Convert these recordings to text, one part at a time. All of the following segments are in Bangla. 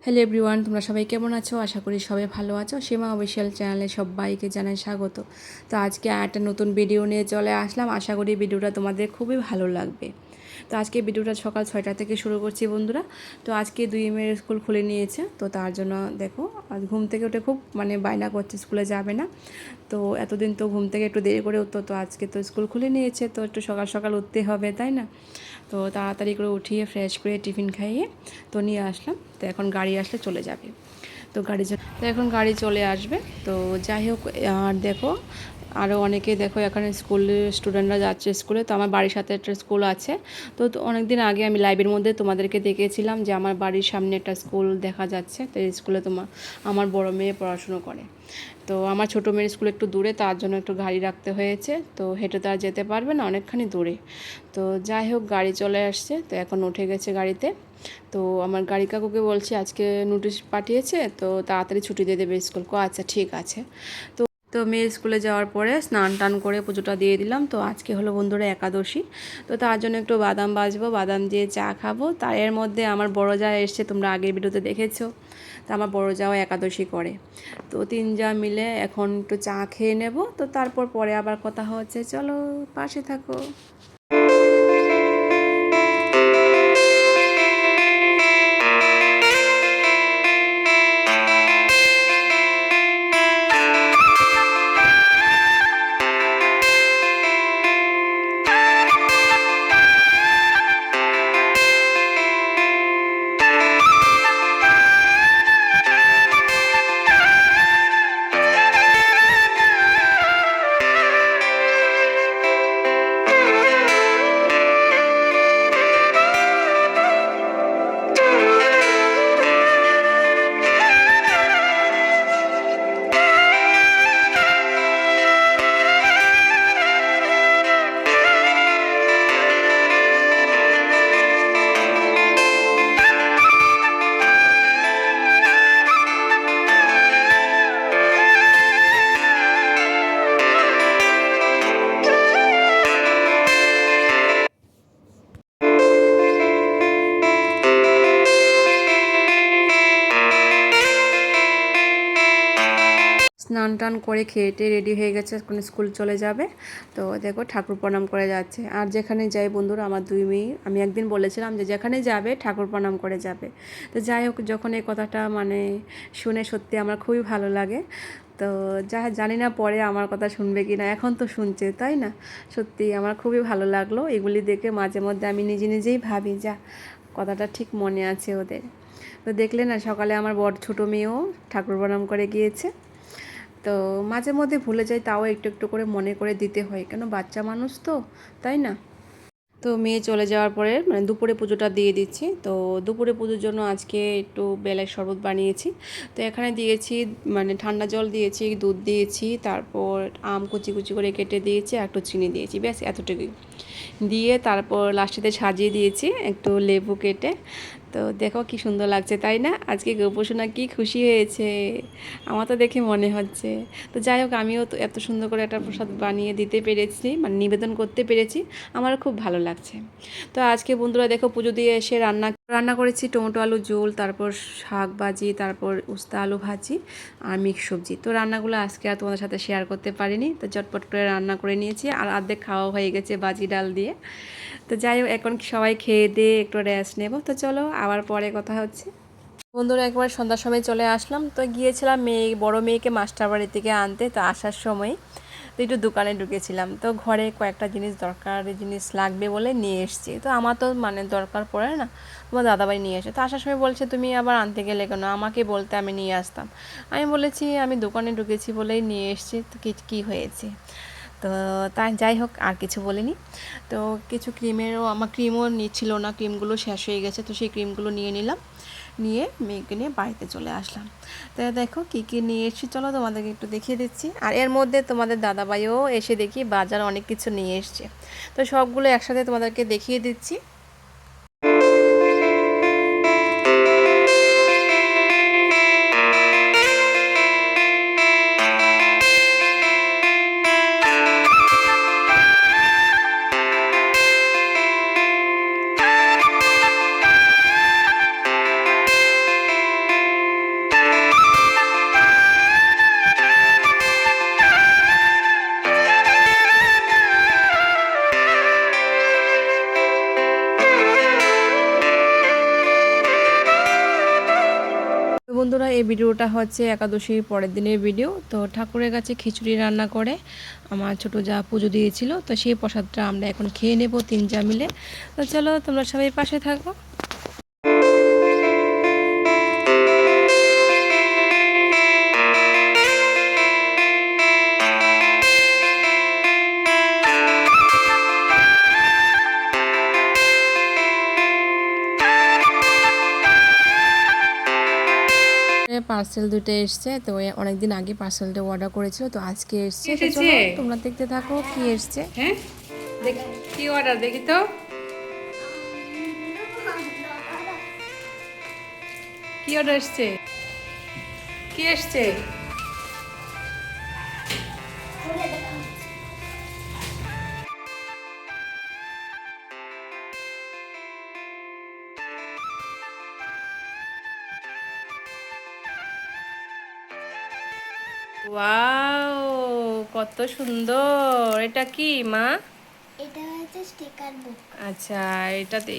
হ্যালো এভরিওয়ান, তোমরা সবাই কেমন আছো? আশা করি সবাই ভালো আছো। সীমা অফিসিয়াল চ্যানেলে সবাইকে জানাই স্বাগত। তো আজকে একটা নতুন ভিডিও নিয়ে চলে আসলাম। আশা করি ভিডিওটা তোমাদের খুবই ভালো লাগবে। তো আজকে ভিডিওটা সকাল 6টা থেকে শুরু করছি বন্ধুরা। তো আজকে 2 মেয়ের স্কুল খুলে নিয়েছে, তো তার জন্য দেখো আজ ঘুম থেকে উঠে খুব বায়না করছে, স্কুলে যাবে না। তো এতদিন তো ঘুম থেকে একটু দেরি করে উঠতো, তো আজকে তো স্কুল খুলে নিয়েছে, তো একটু সকাল সকাল উঠতে হবে, তাই না? তো তাড়াতাড়ি করে উঠিয়ে ফ্রেশ করে টিফিন খাইয়ে তো নিয়ে আসলাম। তো এখন গাড়ি আসলে চলে যাবে। তো এখন গাড়ি চলে আসবে। তো যাই হোক, আর দেখো আরও অনেকে দেখো এখানে স্টুডেন্টরা যাচ্ছে স্কুলে। তো আমার বাড়ির সাথে একটা স্কুল আছে। তো অনেক দিন আগে আমি লাইভের মধ্যে তোমাদেরকে দেখেছিলাম যে আমার বাড়ির সামনে একটা স্কুল দেখা যাচ্ছে। তো এই স্কুলে আমার বড় মেয়ে পড়াশুনো করে। তো আমার ছোটো মেয়ের স্কুল একটু দূরে, তার জন্য একটু গাড়ি রাখতে হয়েছে। তো হেঁটে তো আর যেতে পারবে না, অনেকখানি দূরে। তো যাই হোক, গাড়ি চলে আসছে, তো এখন উঠে গেছে গাড়িতে। তো আমার গাড়ি কাকুকে বলছি আজকে নোটিশ পাঠিয়েছে, তো তাড়াতাড়ি ছুটি দিয়ে দেবে স্কুল। আচ্ছা ঠিক আছে। তো তো মেয়ে স্কুলে যাওয়ার পরে স্নান টান করে পুজোটা দিয়ে দিলাম। তো আজকে হলো বন্ধুরা একাদশী। তো তার জন্য একটু বাদাম ভাজবো, বাদাম দিয়ে চা খাবো। তার এর মধ্যে আমার বড় যা এসছে, তোমরা আগের ভিডিওতে দেখেছো। তো আমার বড় যাও একাদশী করে। তো 3 যা মিলে এখন একটু চা খেয়ে নেব। তো তারপর পরে আবার কথা হচ্ছে, চলো পাশে থাকো। স্নান টান করে খেয়েটে রেডি হয়ে গেছে, এখন স্কুল চলে যাবে। তো দেখো ঠাকুর প্রণাম করে যাচ্ছে। আর যেখানে যাই বন্ধুরা, আমার 2 মেয়ে, আমি একদিন বলেছিলাম যে যেখানে যাবে ঠাকুর প্রণাম করে যাবে। তো যাই হোক, যখন এই কথাটা শুনে সত্যি আমার খুবই ভালো লাগে। তো জানি না পরে আমার কথা শুনবে কি না, এখন তো শুনছে, তাই না? সত্যি আমার খুবই ভালো লাগলো এগুলি দেখে। মাঝে মধ্যে আমি নিজে নিজেই ভাবি, কথাটা ঠিক মনে আছে ওদের। তো দেখলে না, সকালে আমার ছোটো মেয়েও ঠাকুর প্রণাম করে গিয়েছে। তো মাঝে মধ্যে ভুলে যাই, তাও একটু একটু করে মনে করে দিতে হয়, কেন বাচ্চা মানুষ তো, তাই না? তো মেয়ে চলে যাওয়ার পরে দুপুরে পুজোটা দিয়ে দিচ্ছি। তো দুপুরে পুজোর জন্য আজকে একটু বেলায় শরবত বানিয়েছি। তো এখানে দিয়েছি ঠান্ডা জল দিয়েছি, দুধ দিয়েছি, তারপর আম কুচি কুচি করে কেটে দিয়েছি, আর একটু চিনি দিয়েছি, ব্যাস এতটুকুই দিয়ে তারপর লাস্টেতে সাজিয়ে দিয়েছি একটু লেবু কেটে। তো দেখো কি সুন্দর লাগছে, তাই না? আজকে গোপোষণা কি খুশি হয়েছে, আমার তো দেখে মনে হচ্ছে। তো যাই হোক, আমিও তো এত সুন্দর করে একটা প্রসাদ বানিয়ে দিতে পেরেছি, নিবেদন করতে পেরেছি, আমার খুব ভালো লাগছে। তো আজকে বন্ধুরা দেখো, পুজো দিয়ে এসে রান্না করেছি টমেটো আলু ঝোল, তারপর শাক ভাজি, তারপর উস্তা আলু ভাজি আর মিক্স সবজি। তো রান্নাগুলো আজকে আর তোমাদের সাথে শেয়ার করতে পারিনি, তো চটপট করে রান্না করে নিয়েছি, আর অর্ধেক খাওয়া হয়ে গেছে ভাজি ডাল দিয়ে। তো যাই হোক, এখন সবাই খেয়ে দিয়ে একটু রেস্ট নেব। তো চলো আবার পরে কথা হচ্ছে। বন্ধুরা একবার সন্ধ্যার সময় চলে আসলাম। তো গিয়েছিলাম বড় মেয়েকে মাস্টার বাড়ি থেকে আনতে। তো আসার সময় তো একটু দোকানে ঢুকেছিলাম। তো ঘরে কয়েকটা দরকারি জিনিস লাগবে বলে নিয়ে এসেছি। তো আমার তো দরকার পড়ে না, তোমার দাদাভাই নিয়ে এসে। তো আসার সময় বলছে, তুমি আবার আনতে গেলে কেন, আমাকে বলতে আমি নিয়ে আসতাম। আমি বলেছি আমি দোকানে ঢুকেছি বলেই নিয়ে এসেছি, তো কী হয়েছে। তো তাই যাই হোক, আর কিছু বলিনি। তো কিছু আমার ক্রিমও নিচ্ছিল না, ক্রিমগুলো শেষ হয়ে গেছে। তো সেই ক্রিমগুলো নিয়ে নিলাম, নিয়ে মেয়েকে নিয়ে বাড়িতে চলে আসলাম। তো দেখো কী কী নিয়ে এসেছি, চলো তোমাদেরকে একটু দেখিয়ে দিচ্ছি। আর এর মধ্যে তোমাদের দাদাভাইও এসে দেখি বাজার অনেক কিছু নিয়ে এসছে। তো সবগুলো একসাথে তোমাদেরকে দেখিয়ে দিচ্ছি। বন্ধুরা, এই ভিডিওটা হচ্ছে একাদশীর পরের দিনের ভিডিও। তো ঠাকুরের কাছে খিচুড়ি রান্না করে আমার ছোটো যা পুজো দিয়েছিল, তো সেই প্রসাদটা আমরা এখন খেয়ে নেব 3 যা মিলে। তো চলো, তোমরা সবাই পাশে থাকো। পার্সেল দুটো এসছে, তো অনেকদিন আগে পার্সেলটা অর্ডার করেছিল, তো আজকে এসছে। তো চলো তোমরা দেখতে থাকো কি এসছে। হ্যাঁ, দেখি কি অর্ডার, দেখি তো কি অর্ডার এসছে, কি এসছে। ওয়াও, কত সুন্দর! এটা কি মা? এটা হচ্ছে স্টিকার বুক। আচ্ছা,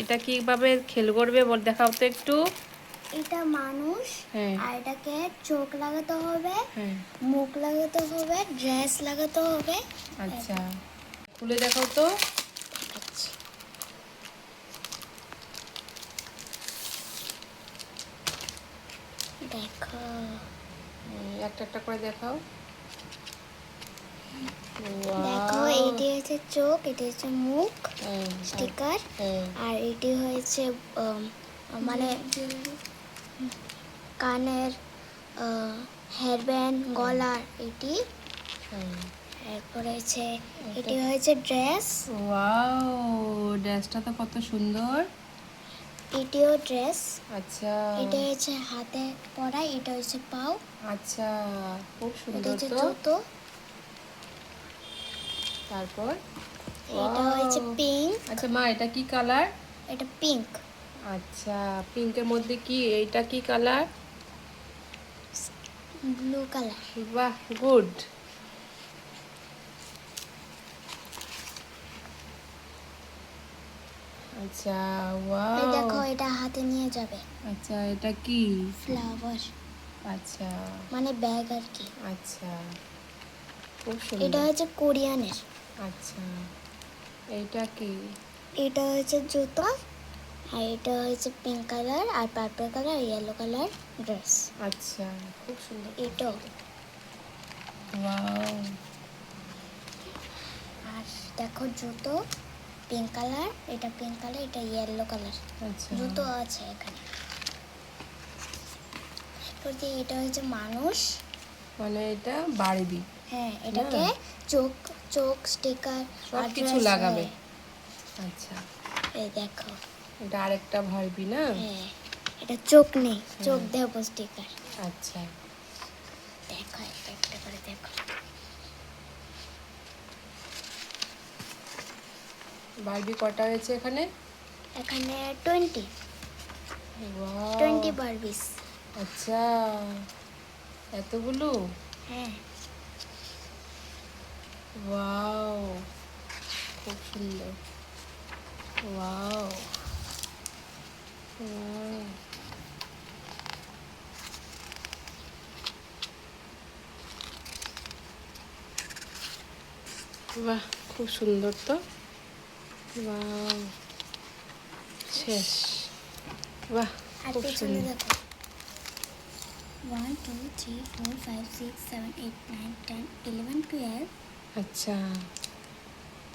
এটা কিভাবে খেল করবে বল, দেখাও তো একটু। এটা মানুষ, হ্যাঁ, আর এটাকে চোখ লাগাতে হবে, হ্যাঁ, মুখ লাগাতে হবে, ড্রেস লাগাতে হবে। আচ্ছা, খুলে দেখাও তো। দেখো, একটা একটা করে দেখাও। দেখো, এটি হচ্ছে চোখ, এটি হচ্ছে মুখ হ্যাঁ, স্টিকার, হ্যাঁ, আর এটি হচ্ছে মানে কানের হেয়ার ব্যান্ড, গলার এটি। হ্যাঁ। এরপরে হচ্ছে এটি হচ্ছে ড্রেস, ওয়াও, ড্রেসটা তো কত সুন্দর। এটিও ড্রেস। আচ্ছা, এটা হচ্ছে হাতে পরা, এটা হচ্ছে পাও। আচ্ছা, খুব এটা সুন্দর হচ্ছে তো। জুতো। তারপর এটা হচ্ছে পিঙ্ক। আচ্ছা মা, এটা কি কালার? এটা পিঙ্ক। আচ্ছা, পিঙ্কের মধ্যে কি, এইটা কি কালার? Blue colour. বাহ, গুড। আচ্ছা, ওয়াও। দেখো, এটা হাতে নিয়ে যাবে। আচ্ছা, এটা কি? ফ্লাওয়ার, আচ্ছা, মানে ব্যাগ আর কি। আচ্ছা, খুব এটা সুন্দর। হচ্ছে কোরিয়ানের। আচ্ছা, এইটা কি? এটা হচ্ছে জুতো, আর এটা হচ্ছে পিঙ্ক কালার, আর purple colour, yellow colour dress. আচ্ছা, খুব সুন্দর। এটাও। ওয়াও। আর দেখো, জুতো পিঙ্ক কালার, এটা পিঙ্ক কালার, এটা ইয়েলো কালার। আচ্ছা, জুতো আছে এখানে। এটা হচ্ছে মানুষ, মানে এটা বাড়বি। হ্যাঁ, এটাকে চোখ চোখ স্টিকার সব আর কিছু dress, লাগাবে। হ্যাঁ। আচ্ছা, এই দেখো, এটা আরেকটা ভাড়বি না? হ্যাঁ, এটা চোখ নেই, চোখ দেব স্টিকার। আচ্ছা, দেখো, একটা একটা করে দেখো। বারবি কটা হয়েছে এখানে? এখানে 20 ওয়াও, বারবিস। আচ্ছা, এতগুলো। হ্যাঁ, ওয়াও, খুব সুন্দর। Wow, wow. বাহ, খুব সুন্দর তো। ওয়াও, শেষ। বাহ, আর খুব পেছনে সুন্দর। দেখো, 1 2 3 4 5 6 7 8 9 10 11 12। আচ্ছা,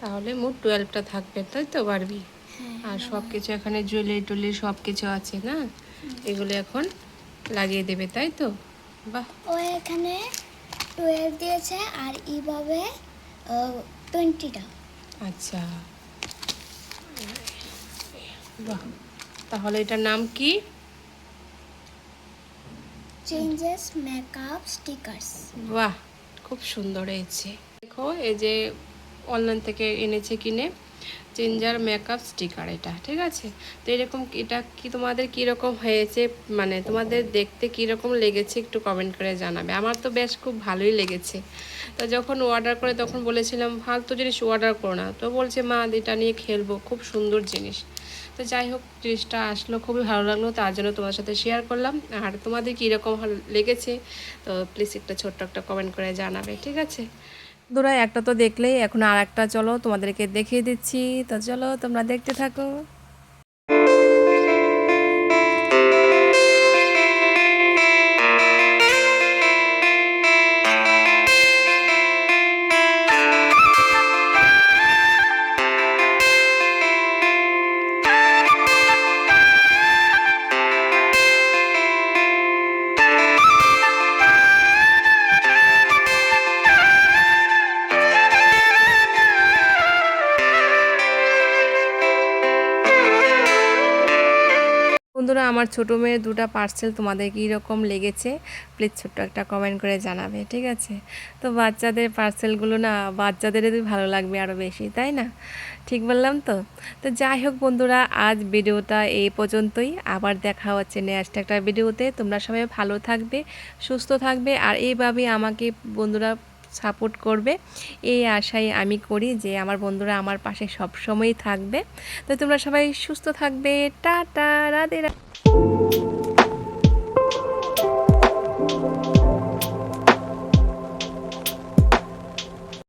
তাহলে মোট 12টা থাকবে, তাই তো বারবি? হ্যাঁ, আর সব কিছু এখানে জুয়েলারি টুয়েলারি সব কিছু আছে না, এগুলো এখন লাগিয়ে দেবে, তাই তো? বাহ, ও এখানে 12 দিয়েছে, আর এইভাবে 20টা। আচ্ছা, বাহ, তাহলে এটার নাম কি? Changes makeup stickers. বাহ, খুব সুন্দর হয়েছে। দেখো, এই যে অনলাইন থেকে এনেছে কিনে, জিঞ্জার মেকআপ স্টিকার এটা, ঠিক আছে। তো এরকম এটা কি তোমাদের কীরকম হয়েছে, মানে তোমাদের দেখতে কীরকম লেগেছে একটু কমেন্ট করে জানাবে। আমার তো বেশ খুব ভালোই লেগেছে। তো যখন অর্ডার করে তখন বলেছিলাম ফালতু জিনিস অর্ডার করো না, তো বলছে মা এটা নিয়ে খেলবো, খুব সুন্দর জিনিস। তো যাই হোক, জিনিসটা আসলো, খুবই ভালো লাগলো, তার জন্য তোমার সাথে শেয়ার করলাম। আর তোমাদের কীরকম লেগেছে তো প্লিজ একটা ছোট্ট একটা কমেন্ট করে জানাবে, ঠিক আছে। বন্ধুরা একটা তো দেখলেই, এখন আর একটা চলো তোমাদেরকে দেখিয়ে দিচ্ছি, তো চলো তোমরা দেখতে থাকো। বন্ধুরা আমার ছোটো মেয়ের দুটো পার্সেল তোমাদের কীরকম লেগেছে প্লিজ ছোট্ট একটা কমেন্ট করে জানাবে, ঠিক আছে। তো বাচ্চাদের পার্সেলগুলো না বাচ্চাদেরই ভালো লাগবে আরও বেশি, তাই না? ঠিক বললাম তো। তো যাই হোক বন্ধুরা, আজ ভিডিওটা এই পর্যন্তই, আবার দেখা হচ্ছে নেক্সট একটা ভিডিওতে। তোমরা সবাই ভালো থাকবে, সুস্থ থাকবে, আর এইভাবেই আমাকে বন্ধুরা সাপোর্ট করবে, এই আশাই আমি করি যে আমার বন্ধুরা আমার পাশে সবসময়ই থাকবে। তো তোমরা সবাই সুস্থ থাকবে, টাটা, রাধে রাধে।